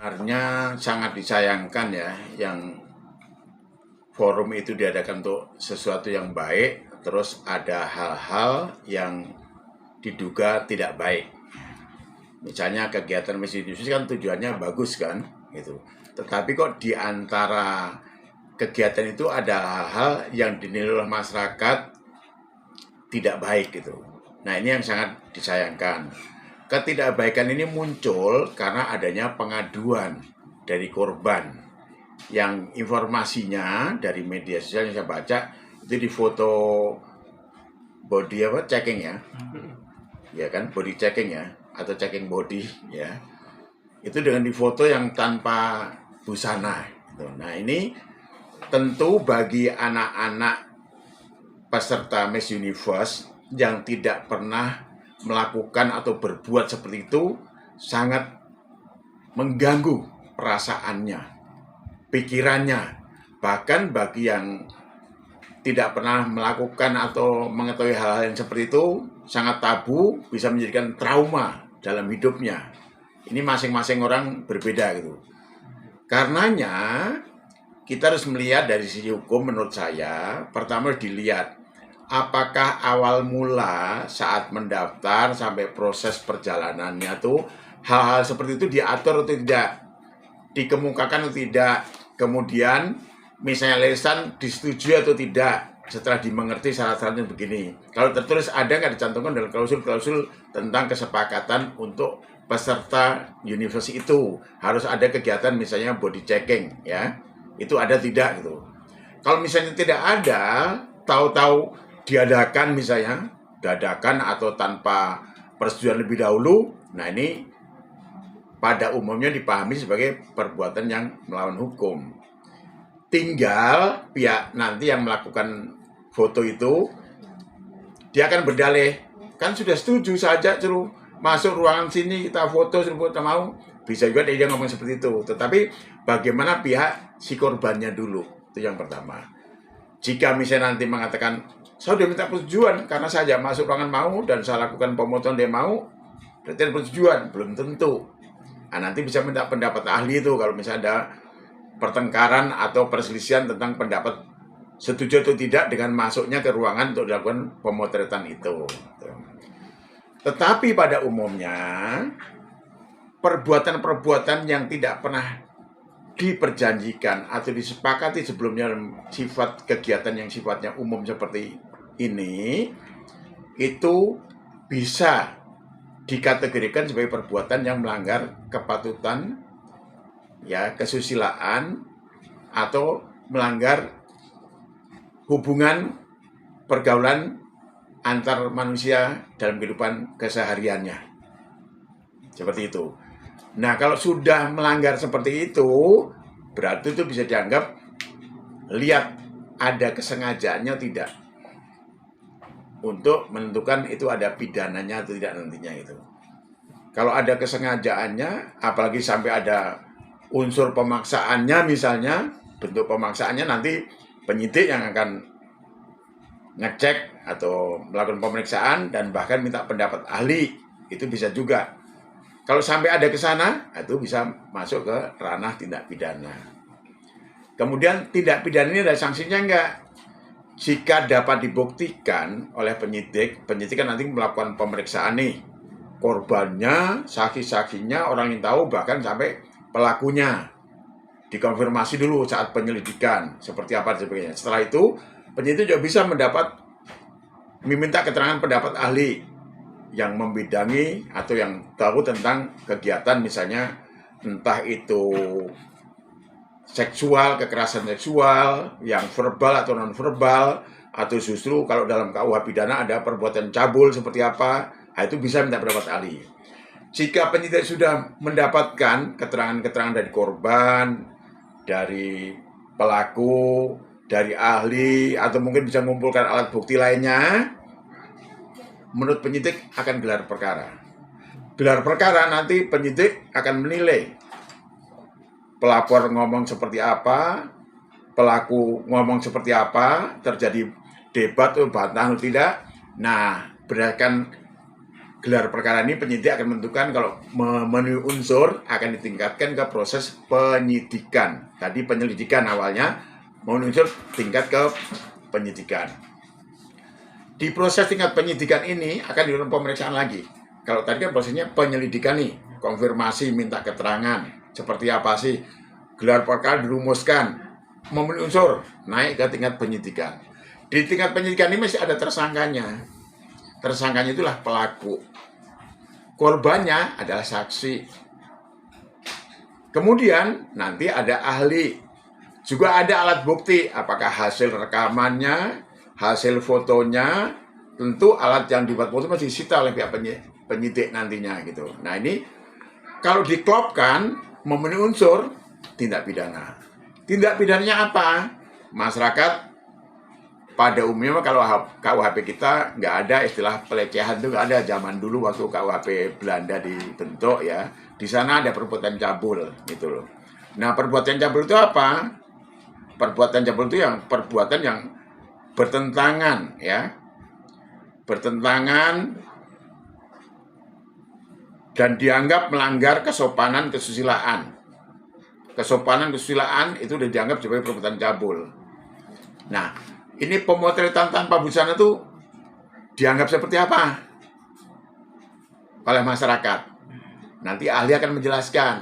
Artinya sangat disayangkan ya, yang forum itu diadakan untuk sesuatu yang baik, terus ada hal-hal yang diduga tidak baik. Misalnya kegiatan Miss Universe kan tujuannya bagus kan, gitu. Tetapi kok di antara kegiatan itu ada hal-hal yang dinilai oleh masyarakat tidak baik gitu. Nah, ini yang sangat disayangkan. Ketidakbaikan ini muncul karena adanya pengaduan dari korban yang informasinya dari media sosial yang saya baca itu di foto body checking ya. Ya kan, body checking ya, atau checking body ya. Itu dengan difoto yang tanpa busana gitu. Nah, ini tentu bagi anak-anak peserta Miss Universe yang tidak pernah melakukan atau berbuat seperti itu sangat mengganggu perasaannya, pikirannya. Bahkan bagi yang tidak pernah melakukan atau mengetahui hal-hal yang seperti itu sangat tabu, bisa menjadikan trauma dalam hidupnya. Ini masing-masing orang berbeda gitu. Karenanya kita harus melihat dari sisi hukum. Menurut saya pertama harus dilihat apakah awal mula saat mendaftar sampai proses perjalanannya tuh hal-hal seperti itu diatur atau tidak, dikemukakan atau tidak, kemudian misalnya lisan disetujui atau tidak setelah dimengerti syarat-syaratnya begini. Kalau tertulis ada nggak dicantumkan dalam klausul-klausul tentang kesepakatan untuk peserta universitas itu harus ada kegiatan misalnya body checking ya, itu ada tidak gitu. Kalau misalnya tidak ada, tahu-tahu diadakan misalnya dadakan atau tanpa persetujuan lebih dahulu, nah ini pada umumnya dipahami sebagai perbuatan yang melawan hukum. Tinggal pihak nanti yang melakukan foto itu dia akan berdalih, kan sudah setuju saja suruh masuk ruangan sini kita foto, suruh kita mau, bisa juga dia ngomong seperti itu. Tetapi bagaimana pihak si korbannya dulu, itu yang pertama. Jika misalnya nanti mengatakan saya sudah minta persetujuan karena saya masuk ruangan mau dan saya lakukan pemotongan dia mau, berarti ada persetujuan, belum tentu. Nah, nanti bisa minta pendapat ahli itu kalau misalnya ada pertengkaran atau perselisihan tentang pendapat setuju atau tidak dengan masuknya ke ruangan untuk dilakukan pemotretan itu. Tetapi pada umumnya perbuatan-perbuatan yang tidak pernah diperjanjikan atau disepakati sebelumnya sifat kegiatan yang sifatnya umum seperti ini itu bisa dikategorikan sebagai perbuatan yang melanggar kepatutan ya, kesusilaan atau melanggar hubungan pergaulan antar manusia dalam kehidupan kesehariannya. Seperti itu. Nah, kalau sudah melanggar seperti itu, berarti itu bisa dianggap lihat ada kesengajaannya tidak untuk menentukan itu ada pidananya atau tidak nantinya itu. Kalau ada kesengajaannya, apalagi sampai ada unsur pemaksaannya misalnya, bentuk pemaksaannya nanti penyidik yang akan ngecek atau melakukan pemeriksaan dan bahkan minta pendapat ahli, itu bisa juga. Kalau sampai ada ke sana, itu bisa masuk ke ranah tindak pidana. Kemudian tindak pidana ini ada sanksinya enggak? Jika dapat dibuktikan oleh penyidik kan nanti melakukan pemeriksaan nih, korbannya, saksi-saksinya, orang yang tahu, bahkan sampai pelakunya. Dikonfirmasi dulu saat penyelidikan, seperti apa dan sebagainya. Setelah itu, penyidik juga bisa meminta keterangan pendapat ahli yang membidangi atau yang tahu tentang kegiatan misalnya entah itu seksual, kekerasan seksual, yang verbal atau non-verbal, atau justru kalau dalam KUH pidana ada perbuatan cabul seperti apa, nah itu bisa minta pendapat ahli. Jika penyidik sudah mendapatkan keterangan-keterangan dari korban, dari pelaku, dari ahli, atau mungkin bisa mengumpulkan alat bukti lainnya, menurut penyidik akan gelar perkara. Gelar perkara nanti penyidik akan menilai pelapor ngomong seperti apa, pelaku ngomong seperti apa, terjadi debat atau bantah atau tidak. Nah, berdasarkan gelar perkara ini penyidik akan menentukan kalau memenuhi unsur akan ditingkatkan ke proses penyidikan. Tadi penyelidikan awalnya, memenuhi unsur tingkat ke penyidikan. Di proses tingkat penyidikan ini akan dilakukan pemeriksaan lagi. Kalau tadi kan prosesnya penyelidikan nih, konfirmasi, minta keterangan, seperti apa sih gelar perkara dirumuskan, memenuhi unsur, naik ke tingkat penyidikan. Di tingkat penyidikan ini masih ada tersangkanya. Tersangkanya itulah pelaku. Korbannya adalah saksi. Kemudian nanti ada ahli. Juga ada alat bukti, apakah hasil rekamannya, hasil fotonya, tentu alat yang dibuat foto masih disita oleh pihak penyidik nantinya gitu. Nah ini kalau diklopkan memenuhi unsur tindak pidana. Tindak pidananya apa? Masyarakat pada umumnya kalau KUHP kita nggak ada istilah pelecehan, itu nggak ada. Zaman dulu waktu KUHP Belanda dibentuk ya, di sana ada perbuatan cabul gitu loh. Nah perbuatan cabul itu apa? Perbuatan cabul itu yang perbuatan yang bertentangan ya, bertentangan dan dianggap melanggar kesopanan kesusilaan. Kesopanan kesusilaan itu sudah dianggap sebagai perbuatan cabul. Nah, ini pemotretan tanpa busana itu dianggap seperti apa oleh masyarakat? Nanti ahli akan menjelaskan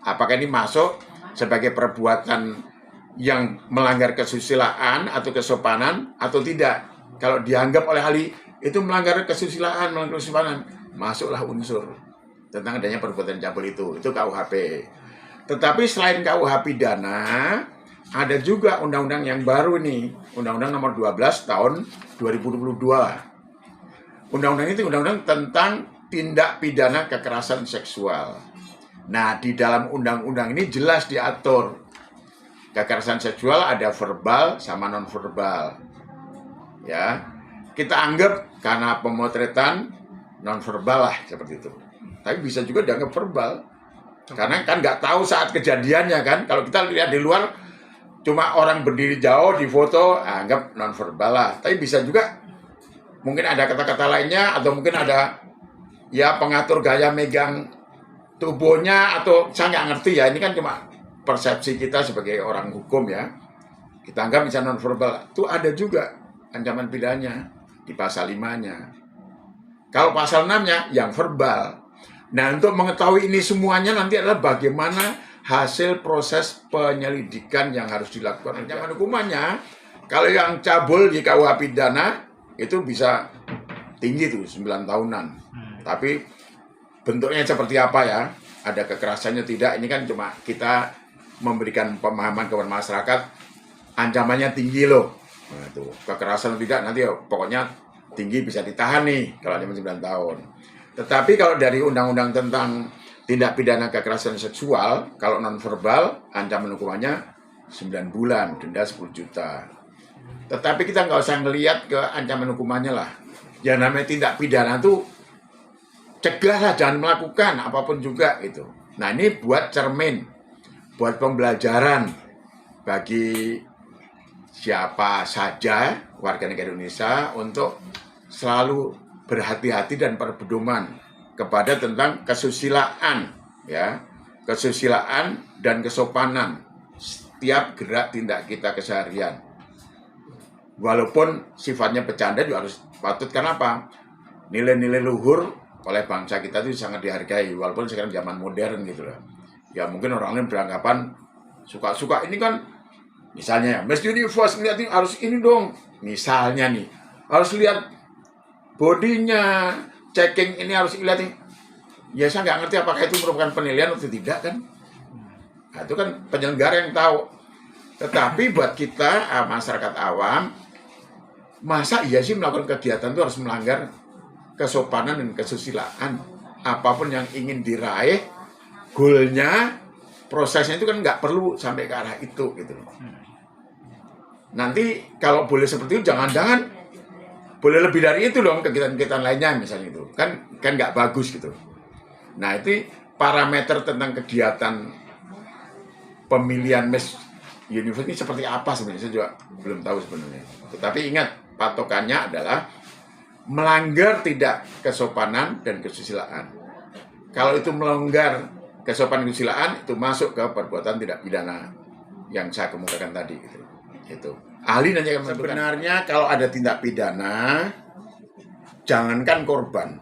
apakah ini masuk sebagai perbuatan yang melanggar kesusilaan atau kesopanan atau tidak. Kalau dianggap oleh ahli itu melanggar kesusilaan, melanggar kesopanan, masuklah unsur tentang adanya perbuatan cabul itu KUHP. Tetapi selain KUH pidana, ada juga undang-undang yang baru nih, Undang-Undang Nomor 12 tahun 2022. Undang-undang itu undang-undang tentang tindak pidana kekerasan seksual. Nah, di dalam undang-undang ini jelas diatur kekerasan seksual ada verbal sama non-verbal. Ya, kita anggap karena pemotretan non-verbal lah seperti itu. Tapi bisa juga dianggap verbal. Karena kan nggak tahu saat kejadiannya kan. Kalau kita lihat di luar, cuma orang berdiri jauh di foto, anggap non-verbal lah. Tapi bisa juga mungkin ada kata-kata lainnya, atau mungkin ada ya pengatur gaya megang tubuhnya, atau saya nggak ngerti ya. Ini kan cuma persepsi kita sebagai orang hukum ya. Kita anggap bisa non-verbal. Itu ada juga ancaman pidananya di pasal 5-nya. Kalau pasal 6-nya yang verbal. Nah, untuk mengetahui ini semuanya nanti adalah bagaimana hasil proses penyelidikan yang harus dilakukan. Ancaman hukumannya, kalau yang cabul di KUH pidana itu bisa tinggi tuh 9 tahunan. Tapi bentuknya seperti apa ya? Ada kekerasannya tidak? Ini kan cuma kita memberikan pemahaman kepada masyarakat. Ancamannya tinggi loh. Nah, itu kekerasan tidak nanti pokoknya tinggi, bisa ditahan nih kalau ancaman 9 tahun. Tetapi kalau dari undang-undang tentang tindak pidana kekerasan seksual, kalau non-verbal, ancaman hukumannya 9 bulan, denda 10 juta. Tetapi kita nggak usah ngelihat ke ancaman hukumannya lah. Yang namanya tindak pidana itu cegahlah, jangan melakukan apapun juga gitu. Nah ini buat cermin, buat pembelajaran bagi siapa saja warga negara Indonesia untuk selalu berhati-hati dan berpedoman kepada tentang kesusilaan ya, kesusilaan dan kesopanan setiap gerak tindak kita keseharian. Walaupun sifatnya bercanda juga harus patut, karena apa? Nilai-nilai luhur oleh bangsa kita itu sangat dihargai walaupun sekarang zaman modern gitu loh. Ya mungkin orang lain beranggapan suka-suka ini kan, misalnya ya, Miss Universe ngeliat ini harus ini dong. Misalnya nih, harus lihat bodinya, checking ini harus lihat nih. Ya saya nggak ngerti apakah itu merupakan penilaian atau tidak kan. Nah, itu kan penyelenggara yang tahu. Tetapi buat kita masyarakat awam, masa iya sih melakukan kegiatan itu harus melanggar kesopanan dan kesusilaan? Apapun yang ingin diraih, goalnya, prosesnya itu kan nggak perlu sampai ke arah itu gitu. Nanti kalau boleh seperti itu, jangan-jangan boleh lebih dari itu dong kegiatan-kegiatan lainnya misalnya itu kan nggak bagus gitu. Nah itu parameter tentang kegiatan pemilihan Miss Universe ini seperti apa sebenarnya, saya juga belum tahu sebenarnya. Tetapi ingat, patokannya adalah melanggar tidak kesopanan dan kesusilaan. Kalau itu melanggar kesopanan dan kesusilaan, itu masuk ke perbuatan tidak pidana yang saya kemukakan tadi. Itu ahli nanti akan menentukan. Sebenarnya kalau ada tindak pidana, jangankan korban,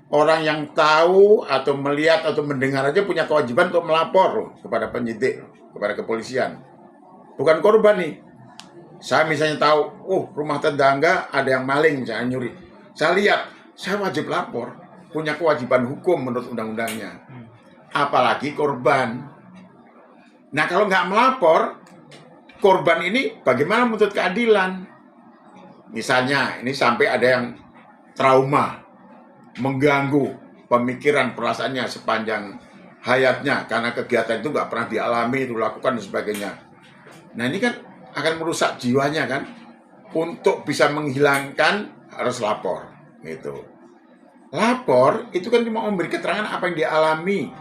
orang yang tahu atau melihat atau mendengar aja punya kewajiban untuk melapor kepada penyidik, kepada kepolisian. Bukan korban nih. Saya misalnya tahu, rumah tetangga ada yang maling, misalnya nyuri. Saya lihat, saya wajib lapor, punya kewajiban hukum menurut undang-undangnya. Apalagi korban. Nah, kalau nggak melapor, korban ini bagaimana menuntut keadilan? Misalnya, ini sampai ada yang trauma, mengganggu pemikiran perasaannya sepanjang hayatnya karena kegiatan itu nggak pernah dialami, itu lakukan dan sebagainya. Nah, ini kan akan merusak jiwanya kan. Untuk bisa menghilangkan harus lapor gitu. Lapor itu kan cuma memberi keterangan apa yang dialami,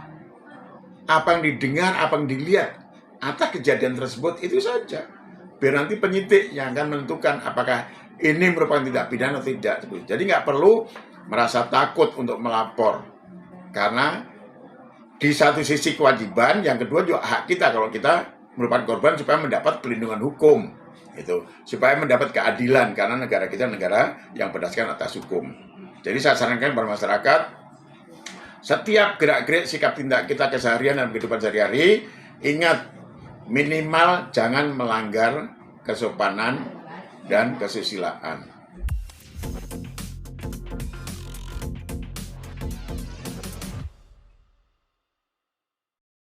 apa yang didengar, apa yang dilihat atas kejadian tersebut, itu saja. Biar nanti penyidik yang akan menentukan apakah ini merupakan tindak pidana atau tidak. Jadi nggak perlu merasa takut untuk melapor, karena di satu sisi kewajiban, yang kedua juga hak kita kalau kita merupakan korban supaya mendapat perlindungan hukum, itu supaya mendapat keadilan, karena negara kita negara yang berdasarkan atas hukum. Jadi saya sarankan kepada masyarakat, setiap gerak-gerik sikap tindak kita keseharian dan kehidupan sehari-hari, ingat minimal jangan melanggar kesopanan dan kesusilaan.